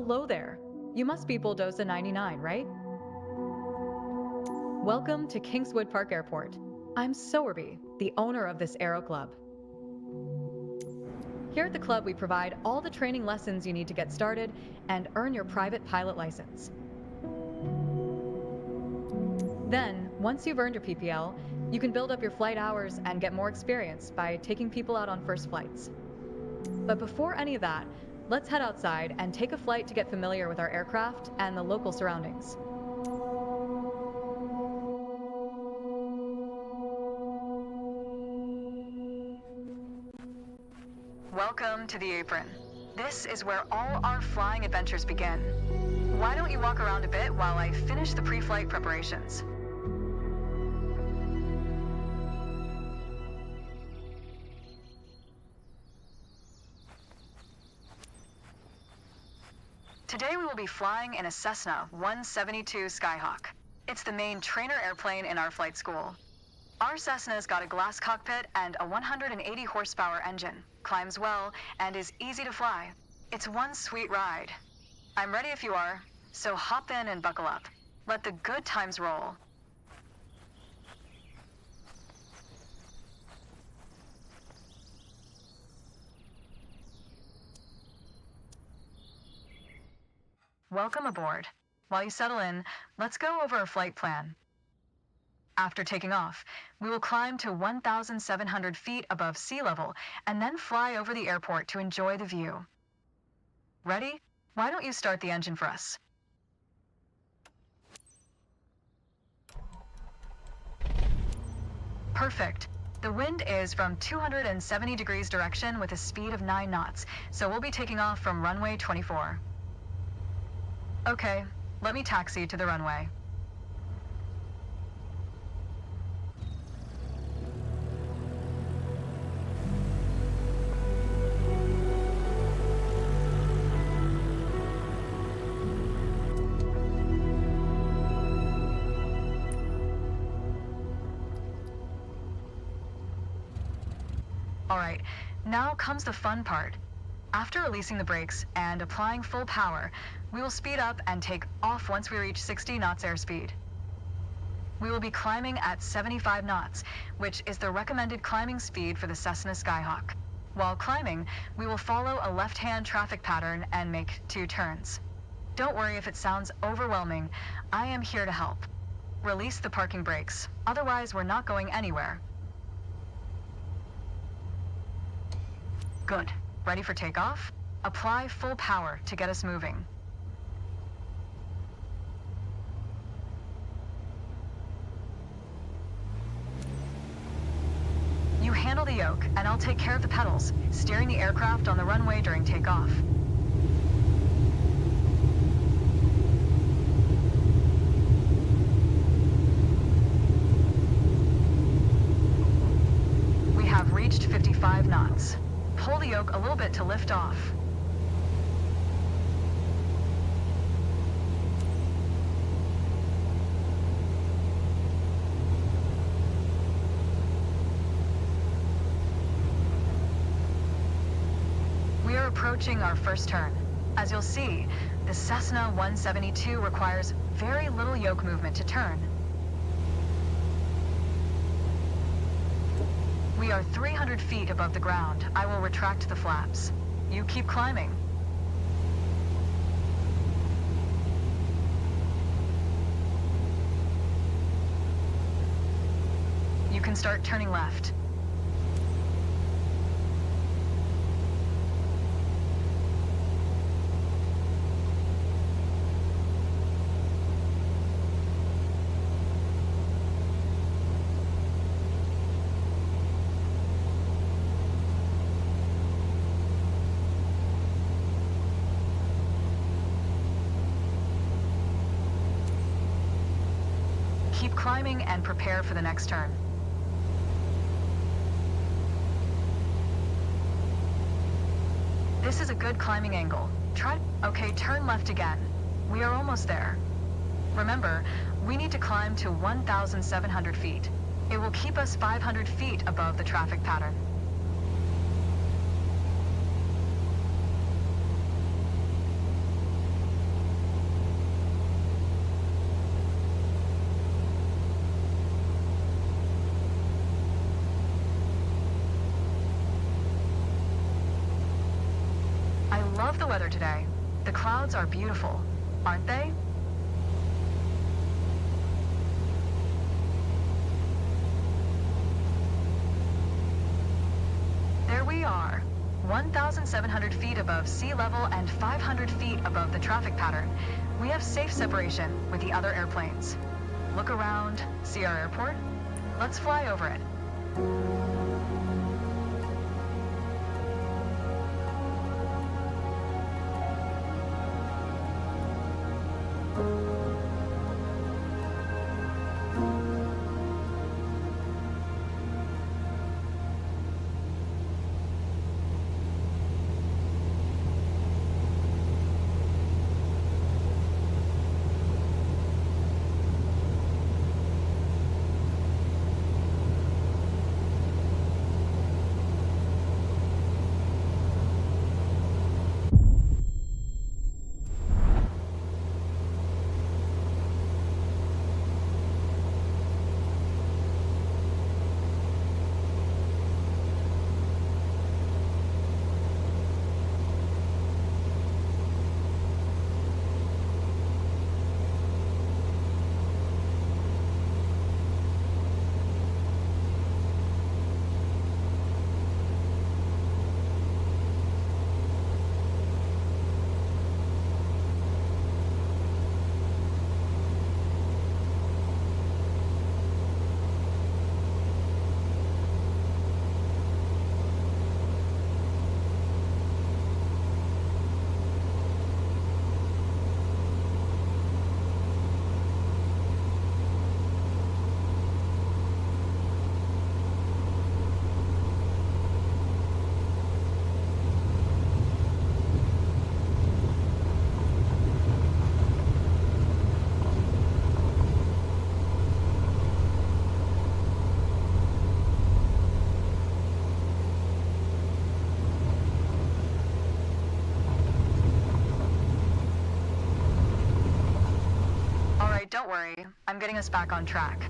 Hello there. You must be Bulldoza 99, right? Welcome to Kingswood Park Airport. I'm Sowerby, the owner of this Aero Club. Here at the club, we provide all the training lessons you need to get started and earn your private pilot license. Then, once you've earned your PPL, you can build up your flight hours and get more experience by taking people out on first flights. But before any of that, let's head outside and take a flight to get familiar with our aircraft and the local surroundings. Welcome to the apron. This is where all our flying adventures begin. Why don't you walk around a bit while I finish the pre-flight preparations? Today we will be flying in a Cessna 172 Skyhawk. It's the main trainer airplane in our flight school. Our Cessna's got a glass cockpit and a 180 horsepower engine, climbs well, and is easy to fly. It's one sweet ride. I'm ready if you are, so hop in and buckle up. Let the good times roll. Welcome aboard. While you settle in, let's go over a flight plan. After taking off, we will climb to 1,700 feet above sea level and then fly over the airport to enjoy the view. Ready? Why don't you start the engine for us? Perfect. The wind is from 270 degrees direction with a speed of 9 knots, so we'll be taking off from runway 24. Okay, let me taxi to the runway. All right, now comes the fun part. After releasing the brakes and applying full power, we will speed up and take off once we reach 60 knots airspeed. We will be climbing at 75 knots, which is the recommended climbing speed for the Cessna Skyhawk. While climbing, we will follow a left-hand traffic pattern and make 2 turns. Don't worry if it sounds overwhelming. I am here to help. Release the parking brakes, otherwise we're not going anywhere. Good. Ready for takeoff? Apply full power to get us moving. You handle the yoke, and I'll take care of the pedals, steering the aircraft on the runway during takeoff. We have reached 55 knots. Pull the yoke a little bit to lift off. We are approaching our first turn. As you'll see, the Cessna 172 requires very little yoke movement to turn. We are 300 feet above the ground. I will retract the flaps. You keep climbing. You can start turning left. Keep climbing and prepare for the next turn. This is a good climbing angle. Okay, turn left again. We are almost there. Remember, we need to climb to 1,700 feet. It will keep us 500 feet above the traffic pattern. love the weather today. The clouds are beautiful, aren't they? There we are, 1,700 feet above sea level and 500 feet above the traffic pattern. We have safe separation with the other airplanes. Look around, see our airport? Let's fly over it. Don't worry, I'm getting us back on track.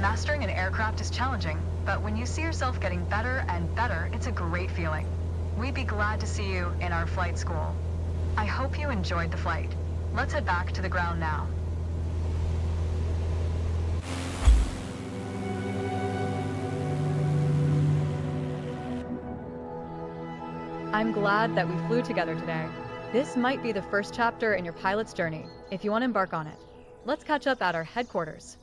Mastering an aircraft is challenging, but when you see yourself getting better and better, it's a great feeling. We'd be glad to see you in our flight school. I hope you enjoyed the flight. Let's head back to the ground now. I'm glad that we flew together today. This might be the first chapter in your pilot's journey, if you want to embark on it. Let's catch up at our headquarters.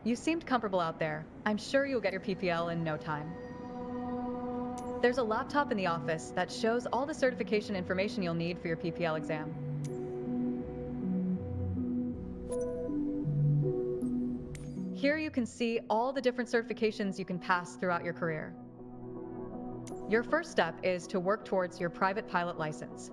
You seemed comfortable out there. I'm sure you'll get your PPL in no time. There's a laptop in the office that shows all the certification information you'll need for your PPL exam. Here you can see all the different certifications you can pass throughout your career. Your first step is to work towards your private pilot license.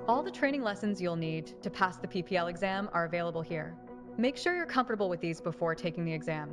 All the training lessons you'll need to pass the PPL exam are available here. Make sure you're comfortable with these before taking the exam.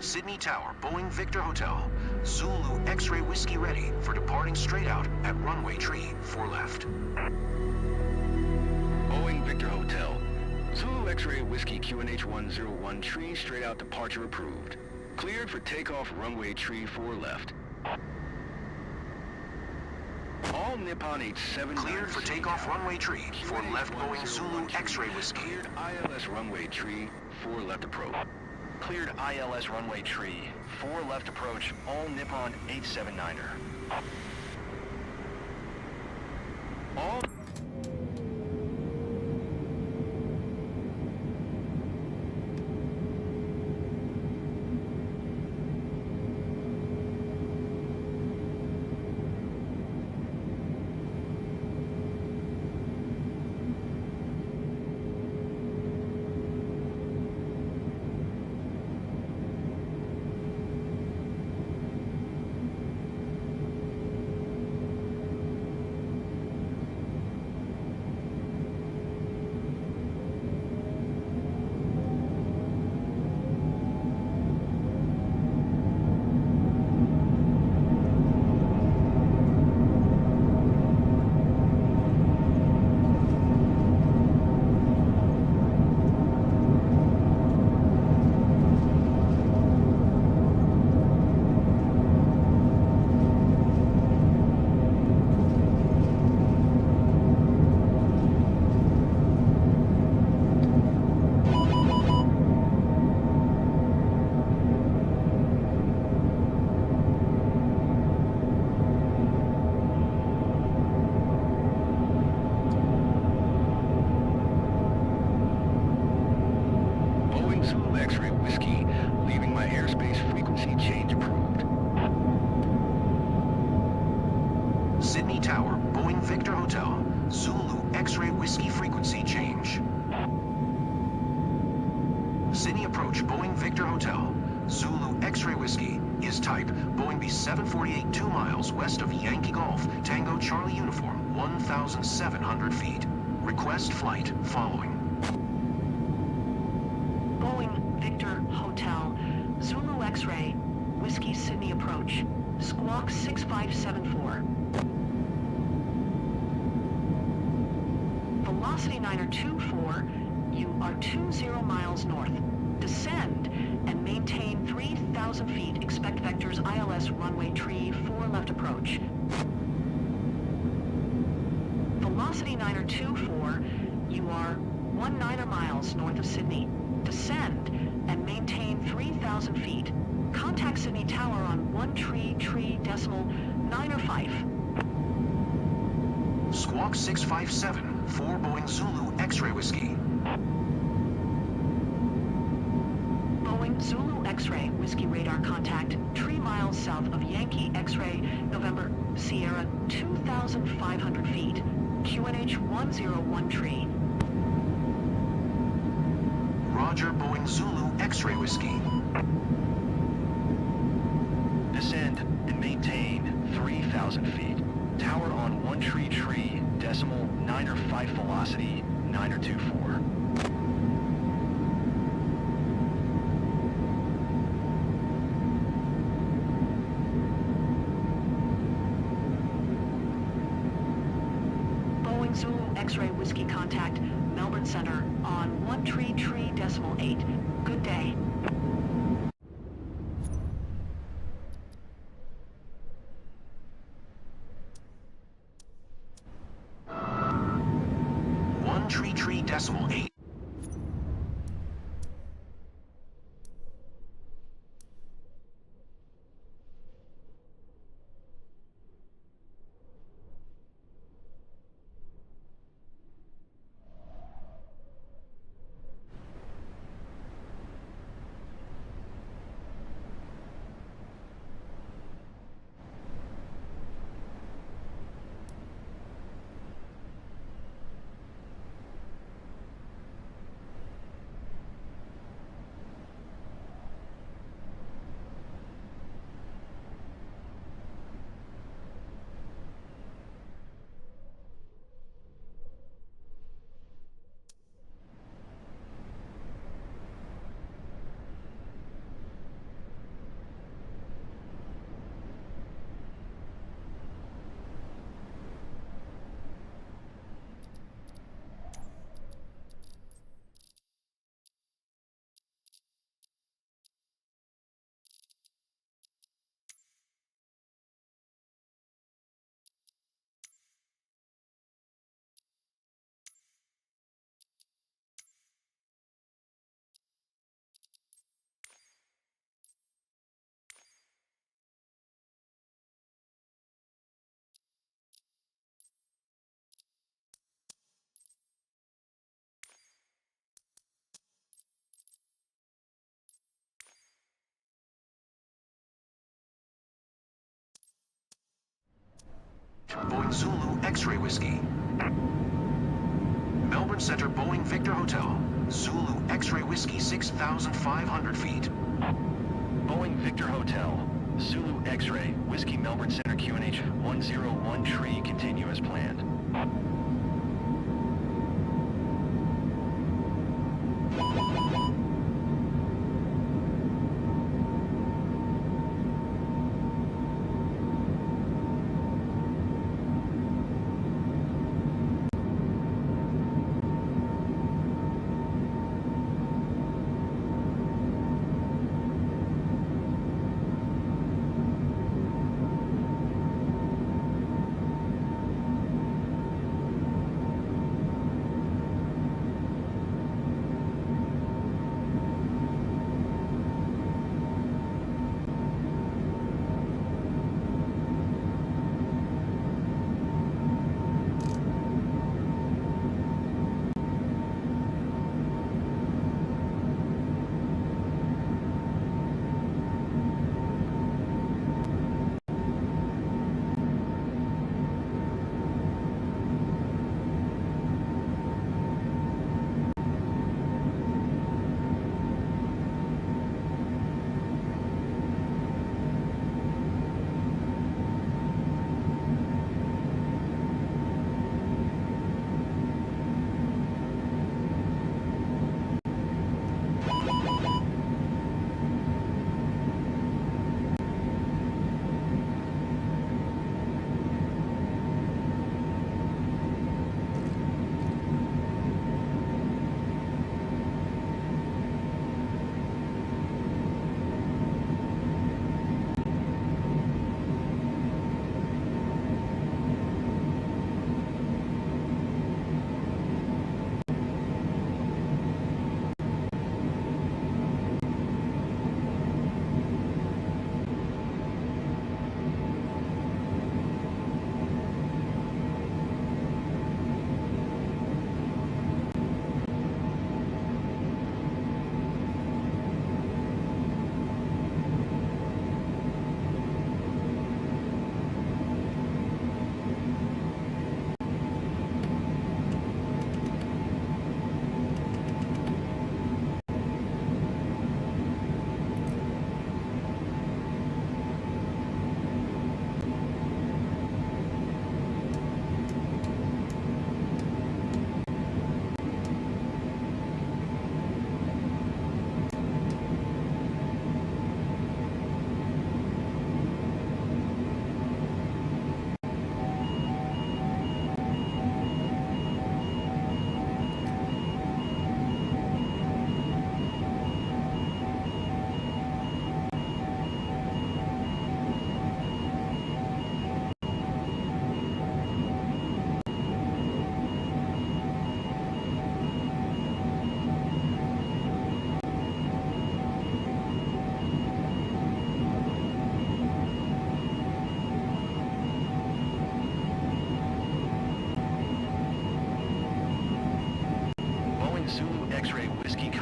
Sydney Tower, Boeing Victor Hotel. Zulu X-ray Whiskey ready for departing straight out at runway tree 4 left. Boeing Victor Hotel. Zulu X-ray Whiskey QNH 101 tree straight out departure approved. Cleared for takeoff runway tree 4 left. All Nippon 87. Cleared for takeoff runway tree 4 left Boeing Zulu X-ray Whiskey. Cleared ILS runway tree 4 left approach. Cleared ILS runway tree 4 left approach, all Nippon 879er. All Sydney Tower, Boeing Victor Hotel. Zulu X-ray Whiskey frequency change. Sydney approach, Boeing Victor Hotel. Zulu X-ray Whiskey is type Boeing B748 2 miles west of Yankee Golf, Tango Charlie uniform, 1,700 feet. Request flight following. Boeing Victor Hotel, Zulu X-ray, Whiskey Sydney approach, squawk 6574. Velocity 924, you are 20 miles north. Descend and maintain 3,000 feet. Expect vectors ILS runway tree 4 left approach. Velocity 924, you are 19 miles north of Sydney. Descend and maintain 3,000 feet. Contact Sydney Tower on 1 tree decimal 9 or 5. Squawk 657, 4 Boeing Zulu X-ray Whiskey. Boeing Zulu X-ray Whiskey radar contact 3 miles south of Yankee X-ray November Sierra 2,500 feet. QNH 101 tree. Roger, Boeing Zulu X-ray Whiskey. Descend and maintain 3,000 feet. Tower on 1 tree decimal 9 or 5 velocity 9 or 24. Boeing Zulu X-ray Whiskey contact Melbourne Center on 1 tree decimal 8. Good day. Tree decimal 8. Boeing Zulu X-ray Whiskey. Melbourne Center Boeing Victor Hotel. Zulu X-ray Whiskey 6,500 feet. Boeing Victor Hotel. Zulu X-ray Whiskey Melbourne Center QNH 101 tree continue as planned.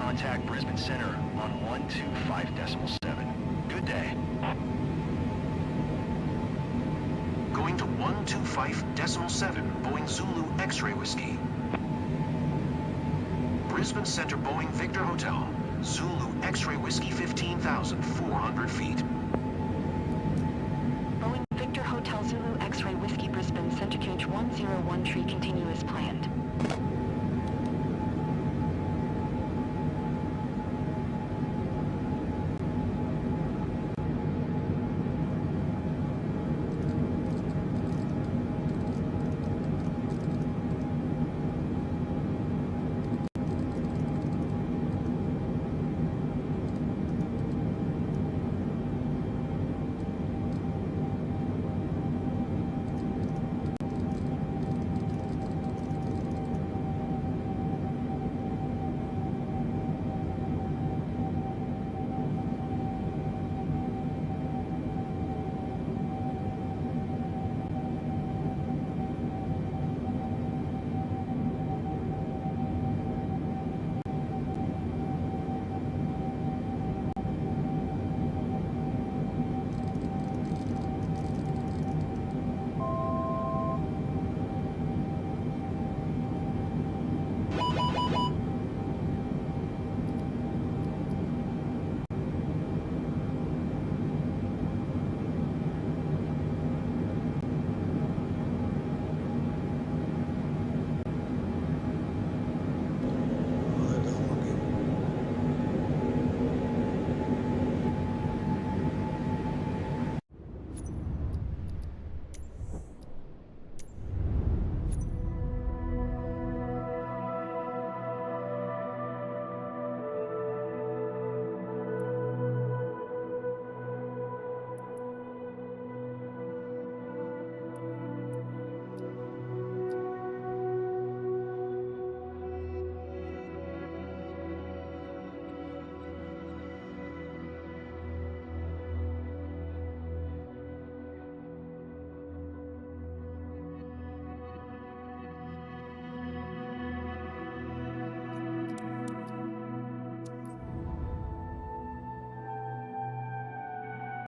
contact Brisbane Center on 125.7. Good day. Going to 125.7 Boeing Zulu X-Ray Whiskey. Brisbane Center Boeing Victor Hotel, Zulu X-Ray Whiskey 15,400 feet.